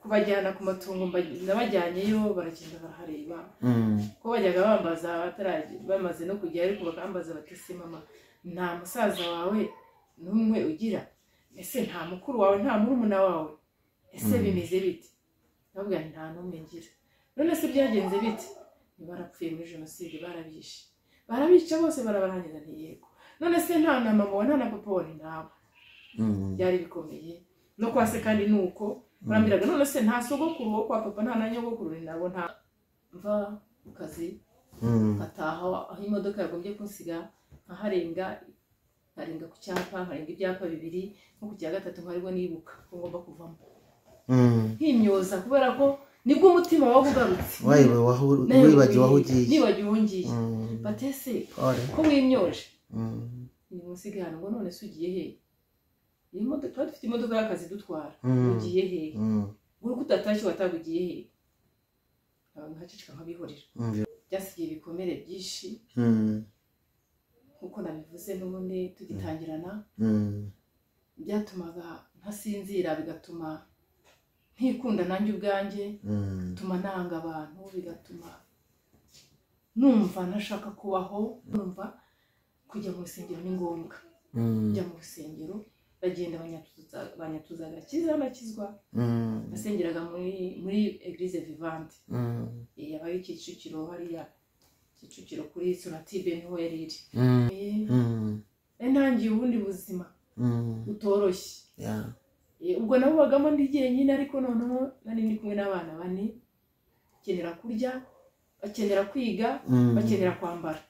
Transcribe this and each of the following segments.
kubajyana ku matungo ndabajyanyeyo baragenda barahareba ko bajyaga bambaza bamaze no kujya ariko bakambaza bati se mama nta musaza wawe n'umwe ugira ese nta mukuru wawe nta murumuna wawe ese bimeze bite nabwo nta n'umwe ngira none se byagenze bite barapfuye muri jenoside barabica bose barabarangiza ntiyego none se nta na mama nta na papa wawe ntawe byari bikomeye no kwase kandi nuko barambiraga none se nta sogokuru wo kwa papa nta na nyogokuru nabo nta mva mu kazi ataha aho imodoka yagombye kunsiga nkaharenga ku cyapa nkarenga ibyapa bibiri nko ku cya gatatu nkaribwo nibuka ko ngomba kuvamo nkimyoza kubera ko nibwo umutima wawe ugarutse wibagiwe aho ugiye nibagiwe aho ngiye batese ko wimyoje ni musigana ngo none se ugiye he iyi modoka dufite imodoka y'akazi dutwara ugiye he uri kutatashye watabugiye he nkacicika nkabihorera byasigiye ibikomere byinshi nkuko nabivuze n'ubundi tugitangirana byatumaga ntasinzira bigatuma ntikunda nanjye ubwanjye bituma nanga abantu bigatuma numva ntashaka kubaho numva kujya mu rusengero ni ngombwa kujya mu rusengero bagenda banyatuza agakiza nakizwa nasengeraga muri Eglise Vivante yabaye Kicukiro hariya Kicukiro kuri Sonatibe niho yari iri ntangiye ubundi buzima butoroshye ubwo nabo bagamo ndi jyenyine ariko noneho nari ndi kumwe n'abana bane bakenera kurya bakenera kwiga bakenera kwambara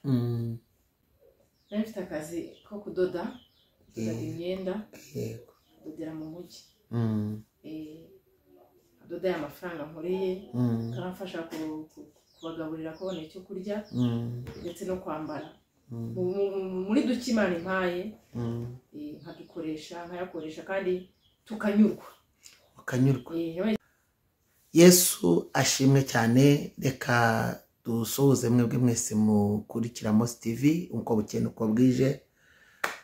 nari mfite akazi ko kudoda imyenda kudodera mu mujyi adoda y'amafaranga nkoreye karamfasha kubagaburira kubona icyo kurya ndetse no kwambara muri duke Imana impaye nkayakoresha kandi tukanyurwa Yesu ashimwe cyane. Reka dusuhuze mwebwe mwese mukurikira Mos TV uko bukene uko bwije,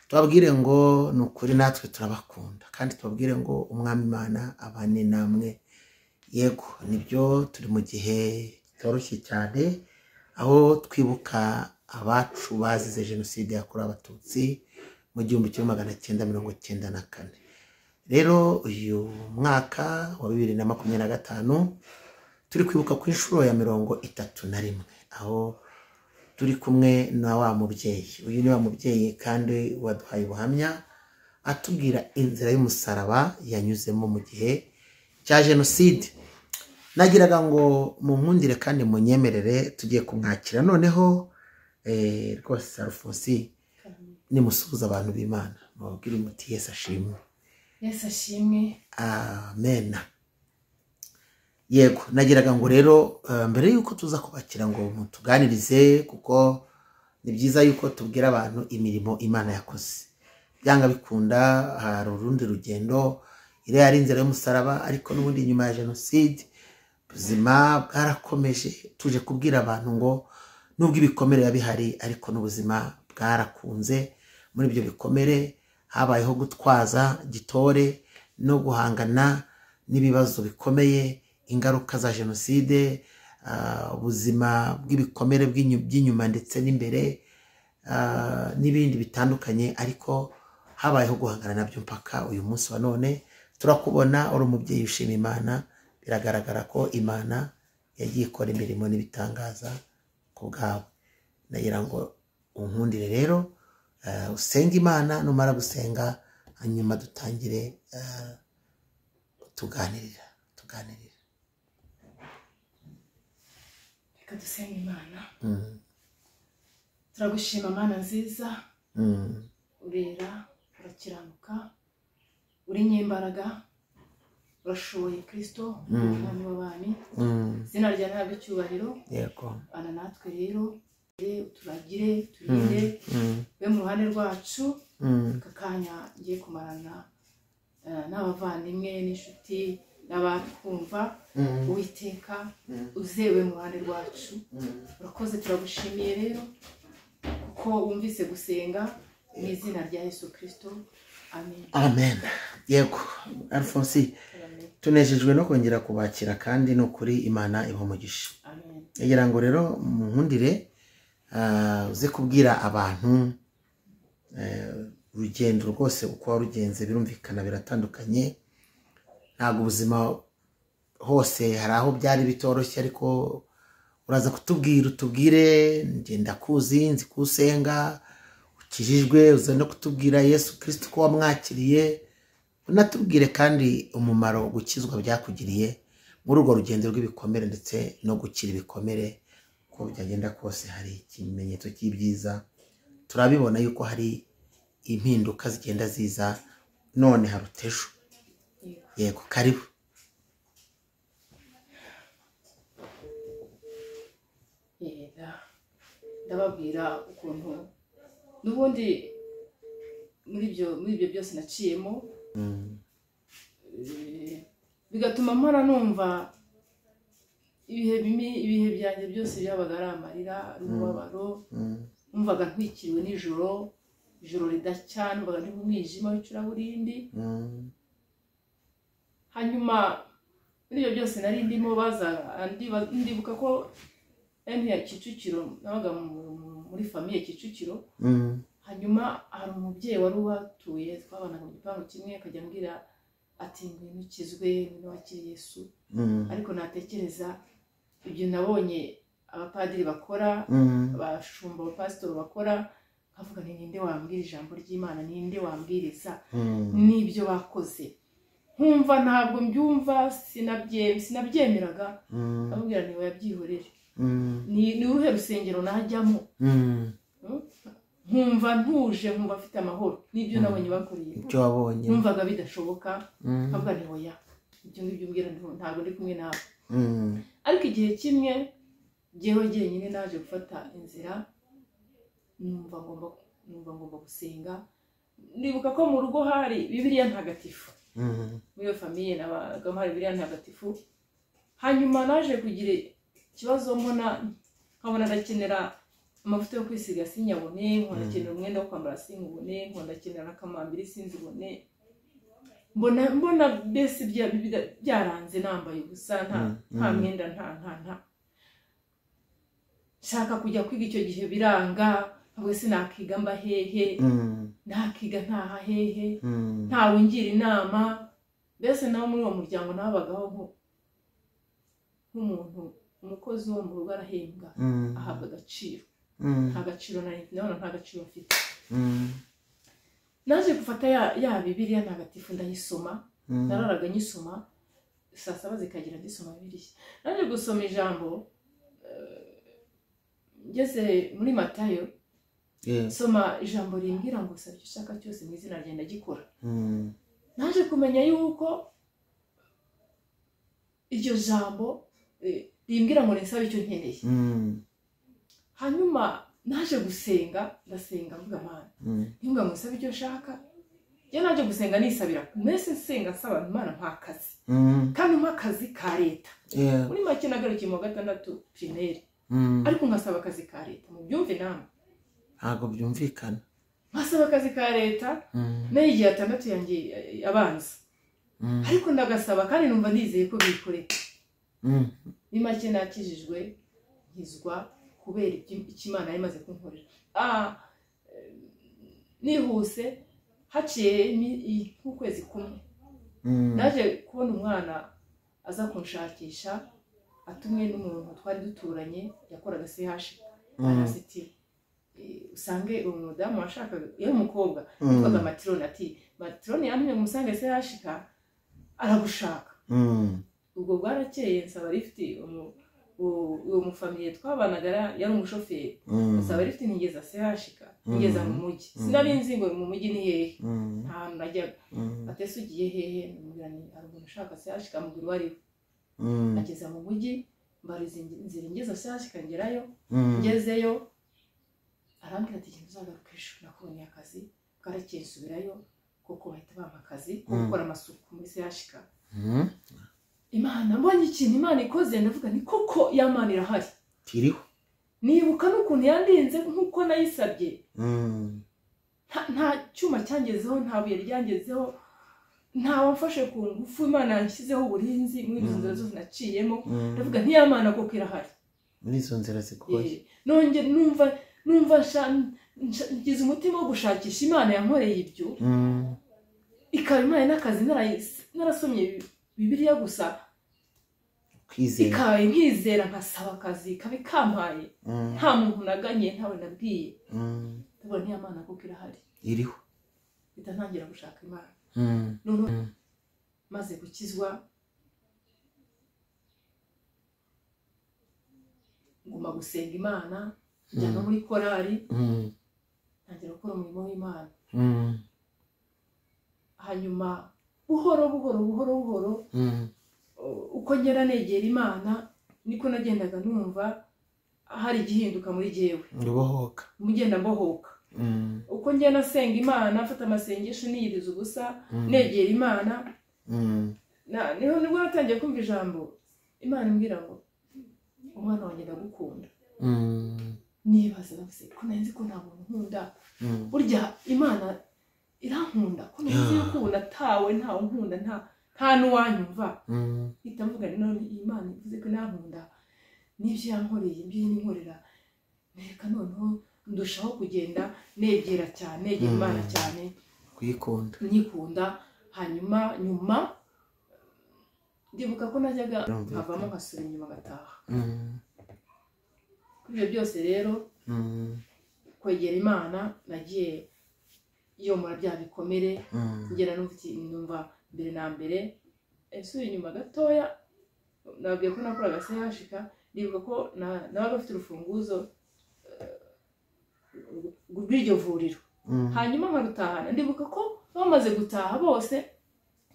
tubabwire ngo nukuri natwe turabakunda kandi tubabwire ngo umwami Imana abane namwe. Yego nibyo turi mu gihe cyoroshye cyane aho twibuka abacu bazize jenoside yakorewe abatutsi mu 1994. Rero uyu mwaka wa 2025 turi kwibuka ku inshuro ya 31 aho turi kumwe na wa mubyeyi. Uyu ni wa mubyeyi kandi waduhaye ubuhamya atubwira inzira y'umusaraba yanyuzemo mu gihe cya jenoside. Nagiraga ngo mu nkundire kandi mu nyemerere tugiye kumwakira noneho rwose Alphonse nimusuhuza abantu b'Imana mubabwire umuti Yesu ashimwe. Yesu ashimwe. Amen. Yego nagiraga ngo rero mbere yuko tuza kubakira ngo mutuganirize kuko ni byiza yuko tubwira abantu imirimo Imana yakoze. Byanga bikunda hari urundi rugendo ire yari inzira y'umusaraba ariko n'ubundi nyuma ya jenoside ubuzima bwarakomeje. Tuje kubwira abantu ngo nubwo ibikomere yabihari ariko n'ubuzima bwarakunze. Muri ibyo bikomere habayeho gutwaza gitore no guhangana n'ibibazo bikomeye, ingaruka za jenoside, ubuzima bw'ibikomere by'inyuma ndetse n'imbere n'ibindi bitandukanye, ariko habayeho guhangana nabyo mpaka uyu munsi wa none turakubona uri umubyeyi ushima Imana. Biragaragara ko Imana yagiye ikora imirimo n'ibitangaza ku bwawe. Nagira ngo unkundire rero usenga Imana, numara gusenga hanyuma dutangire tuganirira. Reka dusenga Imana. Turagushima Mana nziza, urera, urakiranuka, uri nyembaraga, urashoboye Kristo umwami w'abami. Izina rya ntabwo icyubahiro. Yego. Bana natwe rero turagire turinde we mu ruhande rwacu kakanya ngiye kumarana n'abavandimwe n'inshuti n'abatwumva. Uwiteka uzewe mu ruhande rwacu. Urakoze turagushimiye rero kuko wumvise gusenga mu izina rya Yesu Kristo. amen. Yego Alphonse, tunejejwe no kongera kubakira kandi no kuri Imana ibamugisha. Yagira ngo rero munkundire uze kubwira abantu urugendo rwose uko warugenze. Birumvikana biratandukanye, ntabwo ubuzima hose hari aho byari bitoroshye, ariko uraza kutubwira, utubwire ngenda kuzi nzi kusenga ukijijwe, uza no kutubwira Yesu Kristo ko wamwakiriye, unatubwire kandi umumaro gukizwa byakugiriye muri urwo rugendo rw'ibikomere ndetse no gukira ibikomere. Ko byagenda kose hari ikimenyetso cy'ibyiza, turabibona yuko hari impinduka zigenda ziza none harutejo. Yego karibu. Ndababwira ukuntu n'ubundi muri ibyo byose naciyemo, bigatuma mpora numva ibihe byanjye byose byabaga ari amarira, ari umubabaro. Numvaga ntwikiriwe nijoro, ijoro ridacya, numvaga ndi mu mwijima w'icuraburindi. Hanyuma muri ibyo byose nari ndimo ndibuka ko ya Kicukiro, nabaga muri famiye Kicukiro. Hanyuma hari umubyeyi wari ubatuye, twabanaga mu gipangu kimwe, akajya ambwira ati ngwino ukizwe, ngwino wakire Yesu. Ariko natekereza ibyo nabonye abapadiri bakora, abashumba, abapasitori bakora, nkavuga ninde wambwira ijambo ry'Imana, ninde wambwiriza n'ibyo bakoze. Nkumva ntabwo mbyumva, sinabyemeraga. Ababwira niwe yabyihorere, ni uruhe rusengero najyamo. Nkumva ntuje, nkumva afite amahoro. N'ibyo nabonye bakoreye, ibyo wabonye numvaga bidashoboka. Nkavuga ni oya, ibyo ngibyo umbwira ntabwo ndi kumwe nawe. Ariko igihe kimwe jyewe jyenyine naje gufata inzira, numva ngomba gusenga. Ndibuka ko mu rugo hari Bibiliya ntagatifu, muri iyo famiye nabagamo hari Bibiliya ntagatifu. Hanyuma naje kugira ikibazo, nkabona ndakenera amavuta yo kwisiga sinyabone, nkanakenera umwenda wo kwambara sinkubone, nkanakenera n'akamambiri sinzibone. Mbona bese byaranze nambaye ubusa, nta mwenda, nta shaka kujya kwiga. Icyo gihe biranga, ntabwo sinakiga mba hehe, nakiga ntaha hehe, ntawe ngira inama. Bese nawe muri uwo muryango nabagaho nk'umuntu, umukozi wo mu rugo arahembwa, ahabwa agaciro. Nta gaciro nabona, nta gaciro mfite. Naje gufata ya Bibiliya ntagatifu ndayisoma. Nararaga nyisoma, saa saba zikagira ndisoma Bibiliya. Naje gusoma ijambo, ngeze muri Matayo, soma ijambo rimbwira ngo saba icyo ushaka cyose mu izina ryanjye ndagikora. Naje kumenya yuko iryo jambo rimbwira ngo nisabe icyo nkeneye. Hanyuma naje gusenga, ndasenga mvuga Mana, ntimba ngo sabe icyo ushaka. Njye naje gusenga nisabira, mwese nsenga nsaba Imana mpa akazi, kandi mpa akazi ka leta. Muri make nagarukiye mu wa gatandatu primaire, ariko ngasaba akazi ka leta. Mu byumve namwe ntabwo byumvikana. Ngasaba akazi ka leta n'igihe atandatu yanjye abanza, ariko ndagasaba kandi numva nizeye ko bikoreye. Muri make nakijijwe, nkizwa kubera Imana yari imaze kunkorera. Nihuse, haciye nk'ukwezi kumwe, naje kubona umwana aza kunshakisha, atumwe n'umuntu twari duturanye, yakoraga CH. Arasiti usange umudamu washakaga, yari umukobwa yitwaga Matrone. Ati Matrone yamwe umusange CH aragushaka. Ubwo bwarakeye nsaba lifti, uwo mufamiye twabanaga yari umushoferi. Nsaba lifti nigeza CH, nigeza mu mujyi. Sinari nzi ngo mu mujyi ni hehe, nta hantu najyaga. Atese ugiye hehe? Ndamubwira ni ari umuntu ushaka CH, kamubwira uwo ariwe. Ageza mu mujyi, mbariza inzira ngeza CH ngerayo. Ngezeyo arambwira ati genda uzagaruka ejo, nakubonye akazi. Bwarakeye nsubirayo, kuko bahita bampa akazi ko gukora amasuku muri CH. Imana, mbonye ikintu Imana ikoze, ndavuga ni koko ya Mana irahari, kiriho. Nibuka n'ukuntu yandinze nk'uko nayisabye. nta cyuma cyangezeho, nta buye ryangezeho, nta wamfashe ku ngufu. Imana yanshyizeho uburinzi muri izo nzira zose naciyemo. Ndavuga ntiyamana koko irahari muri izo nzira zigoye. Nongera numva ngize umutima wo gushakisha Imana yankoreye ibyo, ikaba impaye n'akazi, narasomye Bibiliya gusa, ikabaye nkizera nkasaba akazi, ikaba ikampaye, nta muntu naganye, ntawe nabwiye. Ndavuga ntiyamana koko irahari, iriho. mpita ntangira gushaka Imana. None maze gukizwa nguma gusenga Imana, njya no muri korali, ntangira gukora umurimo w'Imana. Hanyuma buhoro uko ngera negera Imana, niko nagendaga numva hari igihinduka muri jewe, mbohoka, mugenda mbohoka. Uko ngenda nasenga Imana, mfata amasengesho niyiriza ubusa, negera Imana, niho nibwo natangiye kumva ijambo Imana imbwira ngo umwana wanjye ndagukunda. Nibaza navuze ko nzi ko nta muntu nkunda, burya Imana irankunda, ko nzi ko natawe ntawe nkunda, nta n'uwanyumva. Mpita mvuga none Imana ivuze ko nankunda, n'ibyo yankoreye, ibyo ninkorera, reka noneho ndushaho kugenda negera cyane, negera Imana cyane, kuyikunda, nyikunda. Hanyuma nyuma ndibuka ko najyaga nkavamo nkasubira inyuma ngataha. Kuri ibyo byose rero kwegera Imana, nagiye yomora bya bikomere, ngera numva mbere na mbere nsubira inyuma gatoya. Nabwiye ko nakoraga CHK, ndibuka ko nabaga bafite urufunguzo rw'iryo vuriro. Hanyuma nkarutahana, ndibuka ko bamaze gutaha bose,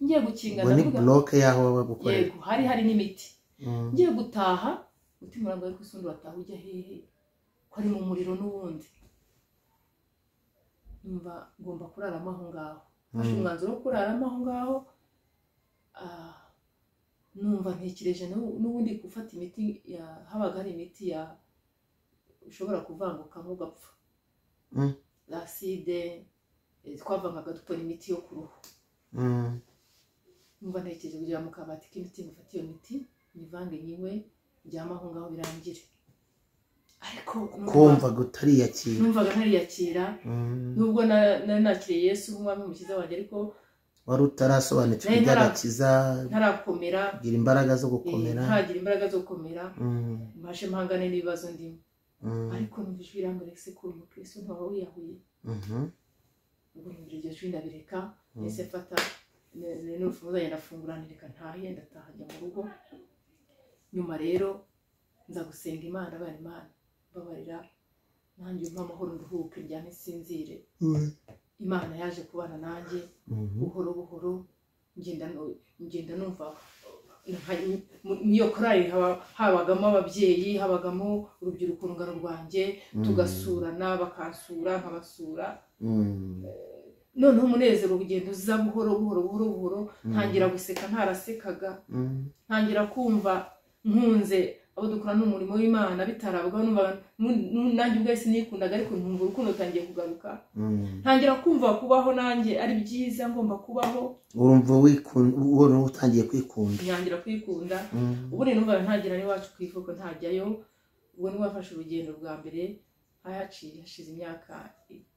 ngiye gukinga, ndavuga block yaho baba gukorera, yego hari n'imiti. Ngiye gutaha, mutima urangaye ko usundi wataha ujya hehe, ko ari mu muriro n'ubundi. Numva ngomba kuraramo aho ngaho, fashe umwanzuro wo kuraramo aho ngaho. Numva ntekereje n'ubundi gufata imiti, habaga hari imiti ushobora kuvanguka nk'ugapfa, l'acide, twavangaga dukora imiti yo ku ruhu. Numva ntekereje kugira mu kabati k'imiti, ngufata iyo miti nivange nyiwe, njyama aho ngaho birangire. Ariko kumva gutariyakira, numvaga ntariyakira, nubwo nakiriye Yesu nk'umwami n'umukiza wanjye, ariko wari utarasobanukirwa iby'agakiza, ntarakomera, gira imbaraga zo gukomera, ntagira imbaraga zo gukomera, mbashe mpangane n'ibibazo ndimo. Ariko numva ijwi rirambwira ese ko umukristo ntawe wiyahuye. Ubwo numva iryo jwi ndabireka, ese fata n'urufunguzo ndafungura, nireka ntahe, ndataha njya mu rugo. Nyuma rero nza gusenga Imana, bari Imana babarira, nanjye umpa amahoro nduhuke, ndyame sinzire. Imana yaje kubana nanjye buhoro, ngenda numva niyo korali habagamo ababyeyi, habagamo urubyiruko rungano rwanjye, tugasurana, bakansura nkabasura. Noneho umunezero ugenda uza buhoro, ntangira guseka ntarasekaga, ntangira kumva nkunze abo dukorana n'umurimo w'Imana bitarabwa. Numva nanjye ubwo sinikundaga, ariko nkumva urukundo rutangiye kugaruka. Ntangira kumva kubaho nanjye ari byiza, ngomba kubaho. Urumva wikunda, utangiye kwikunda, ntangira kwikunda. Ubu ni numva ntagira n'iwacu kwivuko, ntajyayo. Ubwo ni wafashe urugendo rwa mbere, hashize imyaka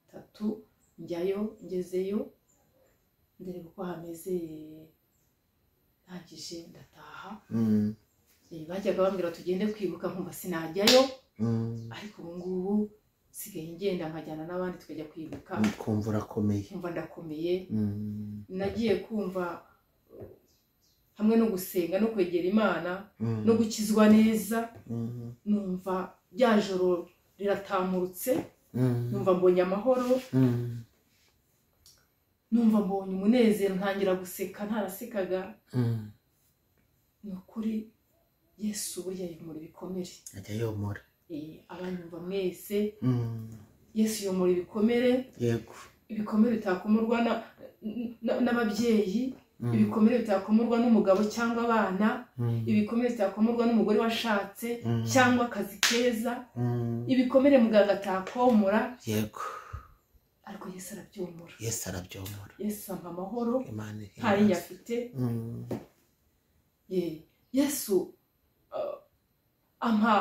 3 njyayo. Ngezeyo ndereba uko hameze, ntagije ndataha. Bajyaga bambwira tugende kwibuka, nkumva sinajyayo. Ariko ubu ngubu sigaye ngenda nkajyana n'abandi tukajya kwibuka, kumva urakomeye, kumva ndakomeye. Nagiye kumva hamwe no gusenga no kwegera Imana no gukizwa neza, numva bya joro riratamurutse, numva mbonye amahoro, numva mbonye umunezero, ntangira guseka ntarasekaga. Nukuri Yesu burya yomora ibikomere, ajya yomora. Abanyumva mwese, Yesu yomora ibikomere. Yego, ibikomere bitakomorwa n'ababyeyi, ibikomere bitakomorwa n'umugabo cyangwa abana, ibikomere bitakomorwa n'umugore washatse cyangwa akazi keza, ibikomere muganga atakomora. Yego, ariko Yesu arabyomora. Yesu arabyomora. Yesu ampa amahoro Imana ntari nyafite. Yesu ampa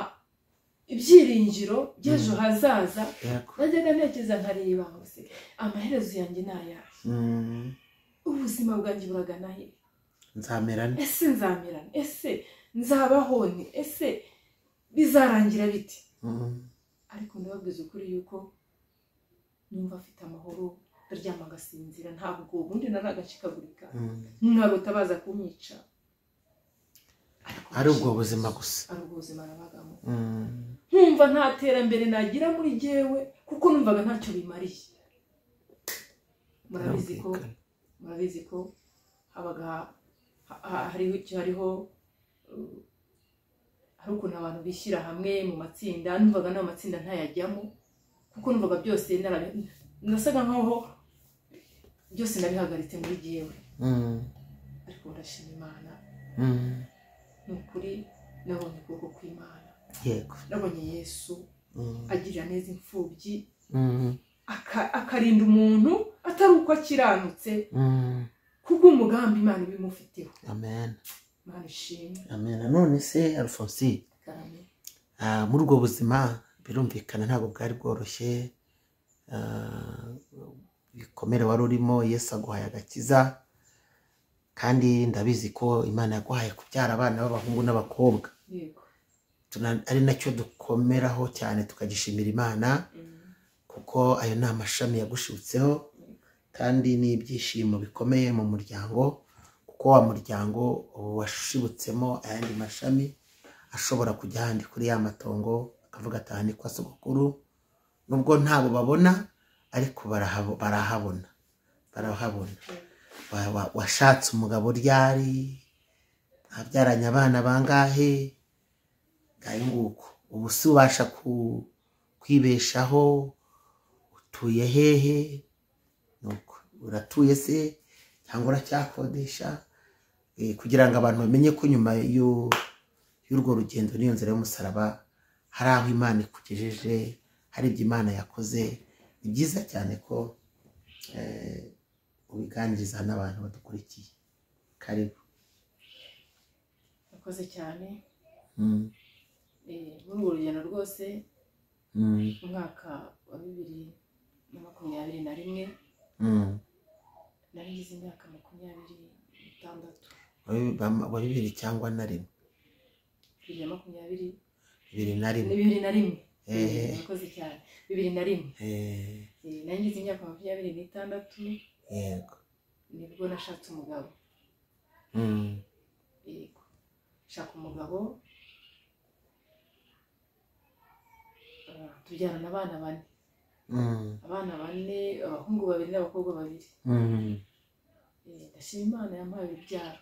ibyiringiro by'ejo hazaza. Najyaga ntekereza nkareba hose amaherezo yanjye ni ayahe, ubuzima bwanjye buragana he, nzamerane, ese nzamerane, ese nzabaho ni, ese bizarangira biti. Ariko ndababwiza ukuri yuko numva afite amahoro, ndaryama ngasinzira, ntabwo ubundi naragashikagurika nkarota baza kumwica. ari ubwo buzima gusa, ari ubwo buzima nabagamo. Nkumva nta terambere nagira muri jyewe kuko numvaga ntacyo bimariye. Murabizi ko habaga hariho hari ukuntu abantu bishyira hamwe mu matsinda. Numvaga n'ayo matsinda ntayajyamo kuko numvaga byose nasaga nkaho byose nabihagaritse muri jyewe. Ariko ndashima Imana, ni ukuri nabonye ukuboko kw'Imana. Yego, nabonye Yesu agirira neza imfubyi, akarinda umuntu atari uko akiranutse kuko umugambi Imana ibimufiteho. Amen. Imana ishimwe. Amen. None se Alphonse, muri ubwo buzima birumvikana ntabwo bwari bworoshye, bikomere wari urimo. Yesu aguhaye agakiza, kandi ndabizi ko Imana yaguhaye kubyara abana b'abahungu n'abakobwa. Yego, ari nacyo dukomeraho cyane tukagishimira Imana, kuko ayo ni amashami yagushibutseho, kandi ni ibyishimo bikomeye mu muryango, kuko wa muryango washibutsemo ayandi mashami ashobora kujya ahandi kuri ya matongo, akavuga ati aha ni kwa sogokuru. Nubwo ntabo babona ariko barahabona. Washatse umugabo ryari, abyaranye abana bangahe, ngayo nguko. Ubu si ubasha kwibeshaho, utuye hehe, nuko uratuye se cyangwa uracyakodesha, kugira ngo abantu bamenye ko nyuma y'urwo rugendo n'iyo nzira y'umusaraba hari aho Imana ikugejeje, hari ibyo Imana yakoze. Ni byiza cyane ko ubiganiriza n'abantu badukurikiye. Karibu. Nakoze cyane. Muri urwo rugendo rwose umwaka wa 2021 nari ngize imyaka 26. Wa 2 cyangwa na 1? 2021. 2001. Nakoze cyane 2001. Nari ngize imyaka 26. Yego, nibwo nashatse umugabo. Yego, shaka umugabo, tubyarana abana 4. Abana 4, abahungu 2 n'abakobwa 2. Ndashima Imana yampaye urubyaro.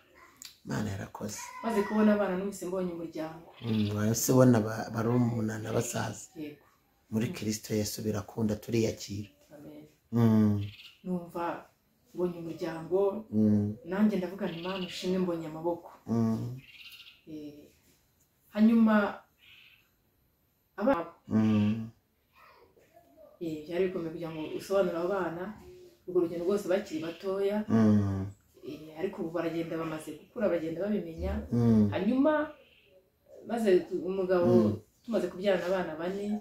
Imana yarakoze. Maze kubona abana numvise mbonye umuryango. Wese ubona bari umunana basaza. Yego, muri Kristo Yesu birakunda, turiyakira. Amen. Numva mbonye umuryango, nanjye ndavuga nti Imana ushimwe mbonye amaboko. Hanyuma abana byari bikomeye kugira ngo usobanure abana urwo rugendo rwose bakiri batoya. Ariko ubu baragenda bamaze gukura, bagenda babimenya. Hanyuma maze umugabo tumaze kubyarana abana 4,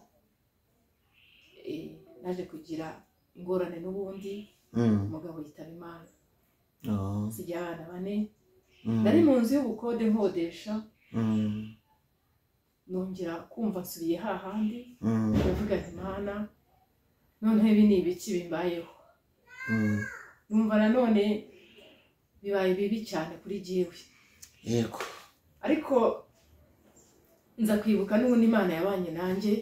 naje kugira ingorane n'ubundi. Umugabo yitaba Imana. Sijya abana 4. Nari mu nzu y'ubukode nkodesha. Nongera kumva nsubiye hahandi, ndavuga nti Imana, none ibi ni ibiki bimbayeho. Numva nanone bibaye bibi cyane kuri jyewe. Yego, ariko nza kwibuka n'ubundi Imana yabanye nanjye.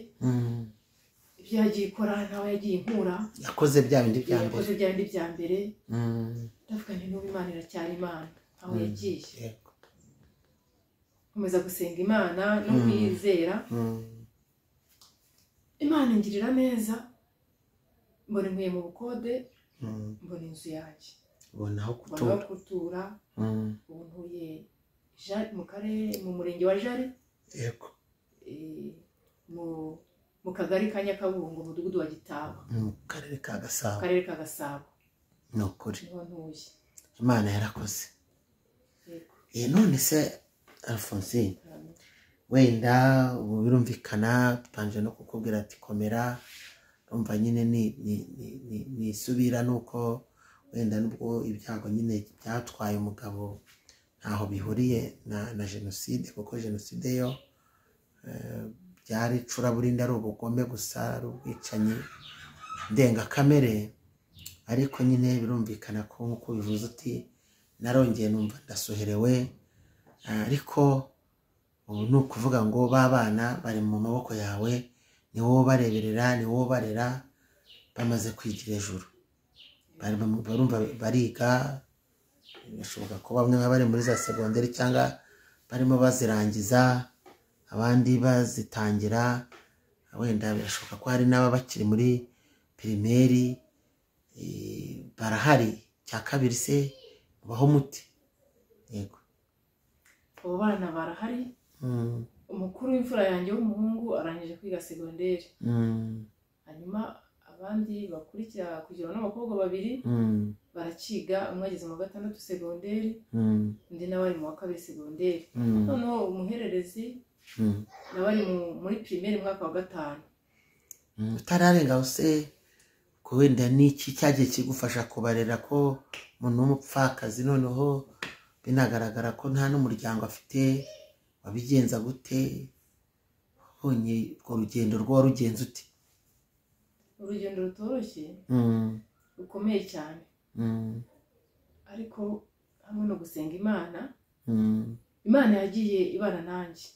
Ibyo yagiye ikora nawe yagiye inkura, yakoze bya bindi bya mbere. Ndavuga nti n'ubu Imana iracyari Imana aho yagiye. Nkomeza gusenga Imana no kwizera. Imana ingirira neza, mbona nkuye mu bukode, mbona inzu yanjye, mbona aho kutura. Ubu ntuye mu murenge wa Jari. Yego, mu mu kagari ka Nyakabungo umudugudu wa Gitaba mu karere ka Gasabo. karere ka Gasabo Ni ukuri niho ntuye. Imana yarakoze. Yego. None se Alphonsine, wenda ubu birumvikana tupanje no kukubwira ati komera, urumva nyine ni isubira nuko wenda nubwo ibyago nyine byatwaye umugabo ntaho bihuriye na jenoside, kuko jenoside yo byari icuraburindi, ari ubugome gusa, ari ubwicanyi ndengakamere. Ariko nyine birumvikana ko nk'uko bivuze uti narongeye numva ndasoherewe, ariko ubu ni ukuvuga ngo ba bana bari mu maboko yawe, ni wowe bareberera, ni wowe barera, bamaze kwigira ejuru, barumva bariga. Birashoboka ko bamwe bari muri za segonderi cyangwa barimo bazirangiza, abandi bazitangira, wenda birashoboka ko hari n'aba bakiri muri pirimeri. Barahari cya kabiri se ubaho muti? Yego, abo bana barahari. Umukuru w'imfura yanjye w'umuhungu arangije kwiga segonderi, hanyuma abandi bakurikira kugira n'abakobwa babiri barakiga, umwe ageze mu 6 segonderi, undi nawe ari mu wa 2 segonderi. Noneho umuhererezi nawe ari muri primaire mwaka wa 5. Utararenga se ko wenda n'iki cyagiye kigufasha kubarera ko umuntu w'umupfakazi, noneho binagaragara ko nta n'umuryango afite, wabigenza gute? Ubonye urwo rugendo rwo rugenze uti? Urugendo rutoroshye, rukomeye cyane, ariko hamwe no gusenga Imana, Imana yagiye ibana nanjye.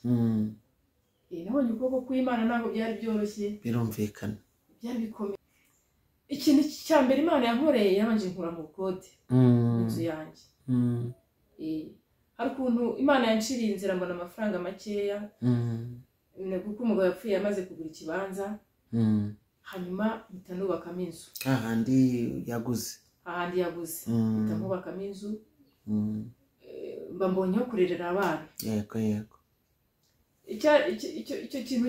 Nabonye ukuboko kw'Imana ntabwo byari byoroshye, birumvikana byari bikomeye. Ikintu cya mbere Imana yankoreye, yabanje inkura mu bukode inzu yanjye. Hari ukuntu Imana yanshiriye inzira mbona amafaranga makeya, kuko umugabo yapfuye yamaze kugura ikibanza, hanyuma mpita nubakamo inzu. ahandi yaguze mpita nubakamo inzu, mba mbonyeho kurerera abana. Yego. Icyo kintu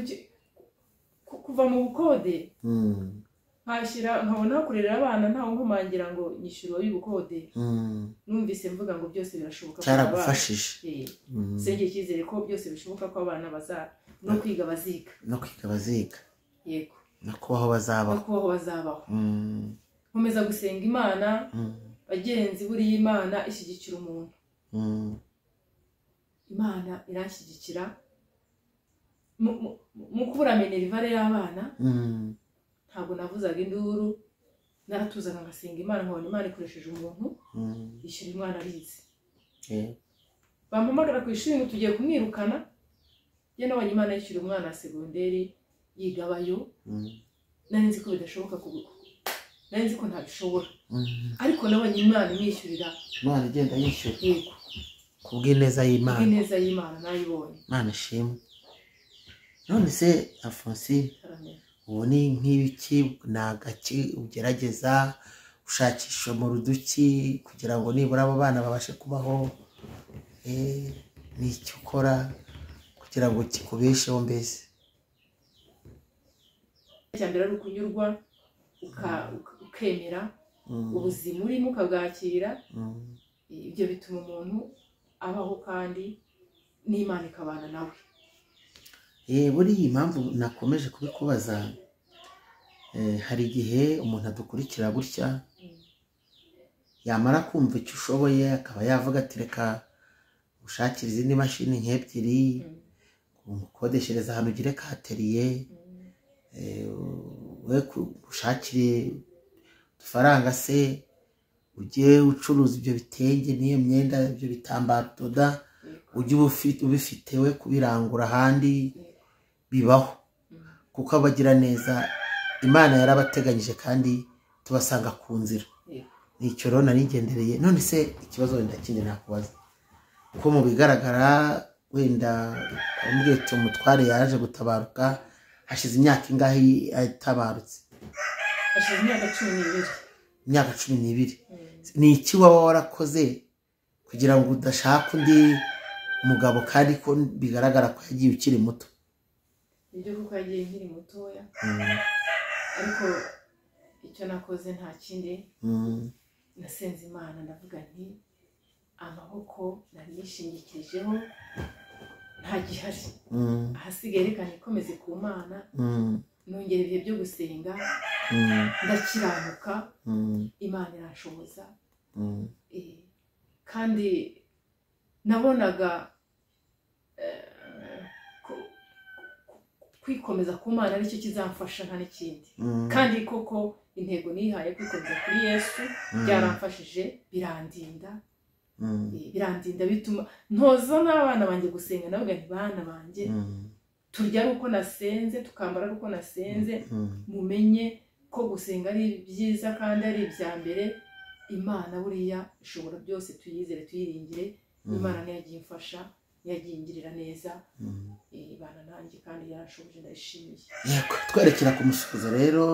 kuva mu bukode nkabona aho kurerera abana ntawe nkumangira ngo nyishyura w'ibukode, numvise mvuga ngo byose birashoboka. Cyaragufashije? Senge icyizere ko byose bishoboka, ko abana no kwiga baziga. Yego. no kubaho bazabaho. Nkomeza gusenga Imana, bagenzi buriya Imana ishyigikira umuntu. Imana iranshyigikira mu kubura minerivare y'abana. Ntabwo navuzaga induru, naratuzaga ngasenga Imana, nkabona Imana ikoresheje umuntu yishyura umwana arize. Bampamagara ku ishuri ngo tugiye kumwirukana, njye nabonye Imana yishyura umwana wa segonderi yigabayo. Nari nzi ko bidashoboka, nari nzi ko ntabishobora, ariko nabonye Imana imwishyurira. Imana igenda yishyura? Yego, kubw'ineza y'Imana. kubw'ineza y'Imana nayibonye. Imana ishimwe. None se Alphonsine, ubu ni nk'ibiki, nagaki ugerageza ushakisha mu ruduki kugira ngo nibura abo bana babashe kubaho? Ni icyo ukora kugira ngo kikubesheho? Mbese icyambere ari ukunyurwa, ukemera ubuzima urimo ukabwakira. Ibyo bituma umuntu abaho kandi n'Imana ikabana nawe. Buriya impamvu nakomeje kubikubaza, hari igihe umuntu adukurikira gutya, yamara kumva icyo ushoboye akaba yavuga ati reka ushakire izindi mashini nk'ebyiri, ukodeshereza ahantu ugire kateriye, we ushakire udufaranga se ujye ucuruza ibyo bitenge n'iyo myenda, ibyo bitambaro udoda, ujye ubifite we kubirangura ahandi. Bibaho kuko abagira neza Imana yarabateganyije kandi tubasanga ku nzira. Nicyo rero narigendereye. None se ikibazo wenda kindi nakubaza, ko mu bigaragara wenda umbwiye ati umutware yaje gutabaruka hashize imyaka ingahe atabarutse? Hashize imyaka 12. Imyaka 12. Ni iki waba warakoze kugira ngo udashaka undi mugabo kandi ko bigaragara ko yagiye ukiri muto? ibyo kuko yagiye nkiri mutoya ariko icyo nakoze nta kindi nasenze Imana ndavuga nti amaboko nari nishingikirijeho nta gihari ahasigaye reka nikomeze ku Mana nongera ibihe byo gusenga ndakiranuka Imana irashoboza kandi nabonaga kwikomeza ku Mana aricyo kizamfasha nta n'ikindi kandi koko intego nihaye kwikomeza kuri Yesu byaramfashije birandinda bituma ntoza n'abana banjye gusenga navuga nti bana banjye turya ari uko nasenze tukambara ari uko nasenze mumenye ko gusenga ari byiza kandi ari ibya mbere Imana buriya ishobora byose tuyizere tuyiringire Imana niyo yagiye imfasha yagiye ingirira neza ibana nanjye kandi yarashoboje ndayishimiye yego twerekera kumusubiza rero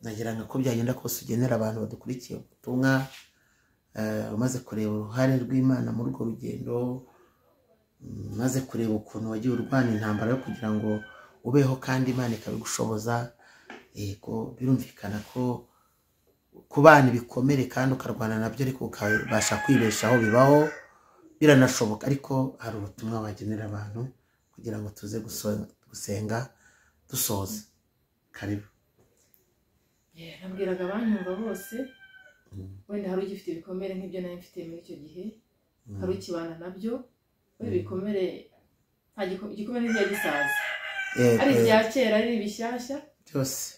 nagira ngo ko byagenda kose ugenera abantu badukurikiye ubutumwa umaze kureba uruhare rw'Imana muri urwo rugendo maze kureba ukuntu wagiye urwana intambara yo kugira ngo ubeho kandi Imana ikabigushoboza yego birumvikana ko kubana ibikomere kandi ukarwana nabyo ariko ukabasha kwibeshaho bibaho biranashoboka ariko hari ubutumwa wagenera abantu kugira ngo tuze gusenga dusoza karibu nabwiraga abanyumva bose wenda hari ugifite ibikomere nk'ibyo nari mfite muri icyo gihe hari ukibana nabyo ibikomere nta gikomere ntiya gisaza ari ibya kera ari ibishyashya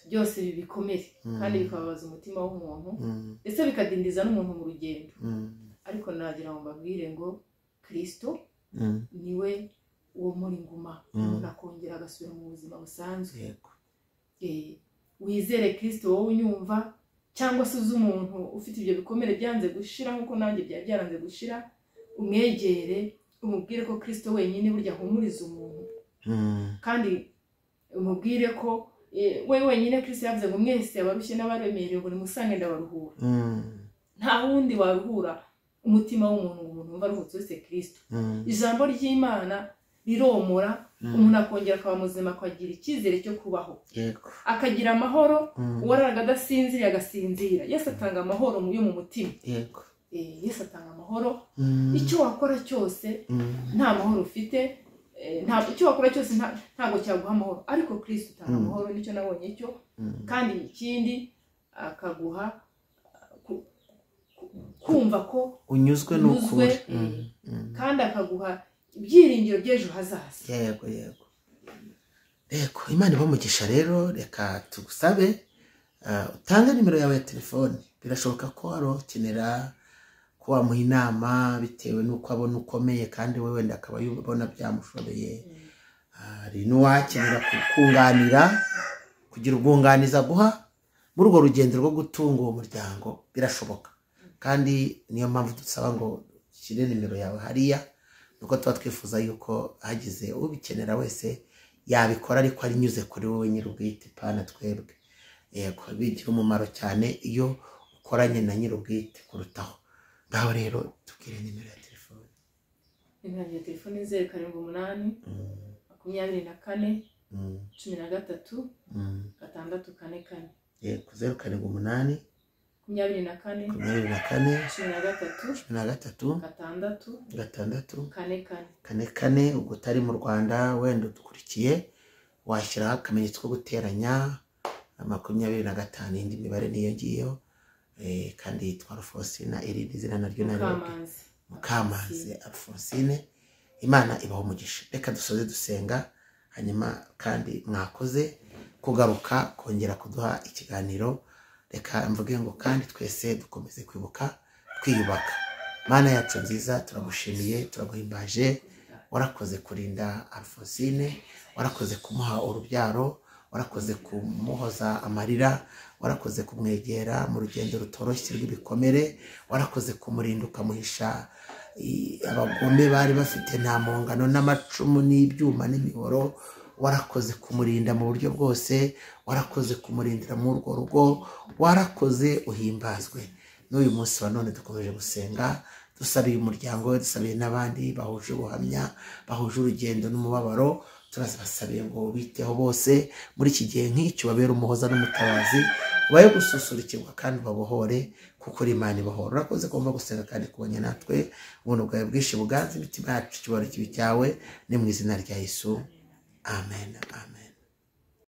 byose bibikomere kandi bikababaza umutima w'umuntu ndetse bikadindiza n'umuntu mu rugendo ariko nagira ngo mbabwire ngo Kristo niwe uwo muri nguma umuntu akongera agasubira mu buzima busanzwe wizere Kristo wowe unyumva cyangwa se uzi umuntu ufite ibyo bikomere byanze gushira nkuko nanjye byari byaranze gushira umwegere umubwire ko Kristo wenyine burya ahumuriza umuntu kandi umubwire ko we wenyine Kristo yavuze ngo mwese abarushye n'abaremerewe ngo nimusange ndabaruhura nta wundi waruhura umutima w'umuntu ngo umuntu umva aruhutse wese Kristo ijambo ry'Imana riromora umuntu akongera akaba muzima akagira icyizere cyo kubaho akagira amahoro uwaraga adasinziriye agasinzira Yesu atanga amahoro yo mu mutima Yesu atanga amahoro icyo wakora cyose nta mahoro ufite icyo wakora cyose ntago cyaguha amahoro ariko Kristo atanga amahoro nicyo nabonye cyo kandi ikindi akaguha kumva ko unyuzwe n'ukuri kandi akaguha ibyiringiro by'ejo hazaza yego Imana ibamugisha rero reka tugusabe utange nimero yawe ya telefone birashoboka ko warokenera ko wamuha inama bitewe n'uko abona ukomeye kandi we wenda akaba yubona byamushobeye hari n'uwakenera kukunganira kugira ubwunganiza guha muri urwo rugendo rwo gutunga uwo muryango birashoboka kandi niyo mpamvu dusaba ngo ushyire nimero yawe hariya nuko tuba twifuza yuko hagize ubikenera wese yabikora ariko ari nyuze kuri wowe nyir'ubwite pana twebwe yego bigira umumaro cyane iyo ukoranye na nyir'ubwite kurutaho ngaho rero tubwire nimero ya telefone nimero ya telefone 078 24 13 644 yego 078 24 kane ubwo utari mu Rwanda wenda udukurikiye washyiraho akamenyetso ko guteranya 25 indi mibare niyo ngiyo kandi yitwa Alphonsine irindi zina naryo Mukamanzi Alphonsine Imana ibaho umugisha reka dusoze dusenga hanyuma kandi mwakoze kugaruka kongera kuduha ikiganiro reka mvuge ngo kandi twese dukomeze kwibuka twiyubaka Mana yacu nziza turagushimiye turaguhimbaje warakoze kurinda Alphonsine warakoze kumuha urubyaro warakoze kumuhoza amarira warakoze kumwegera mu rugendo rutoroshye rw'ibikomere warakoze kumurinda ukamuhisha abagome bari bafite nta mpongano n'amacumu n'ibyuma n'imihoro warakoze kumurinda mu buryo bwose warakoze kumurindira mu urwo rugo warakoze uhimbazwe n'uyu munsi wa none dukomeje gusenga dusabiye umuryango, dusabiye n'abandi bahuje ubuhamya, bahuje urugendo n'umubabaro. Turabasabiye ngo biteho bose muri iki gihe nk'icyo, babere umuhoza n'umutabazi, baye gususurukirwa kandi babohore, kuko uri Imana ibohora. Urakoze kumva gusenga kandi kubonye natwe, ubuntu bwawe bwinshi buganze imitima yacu, icyubahiro kibi cyawe, ni mu izina rya Yesu, amen, amen.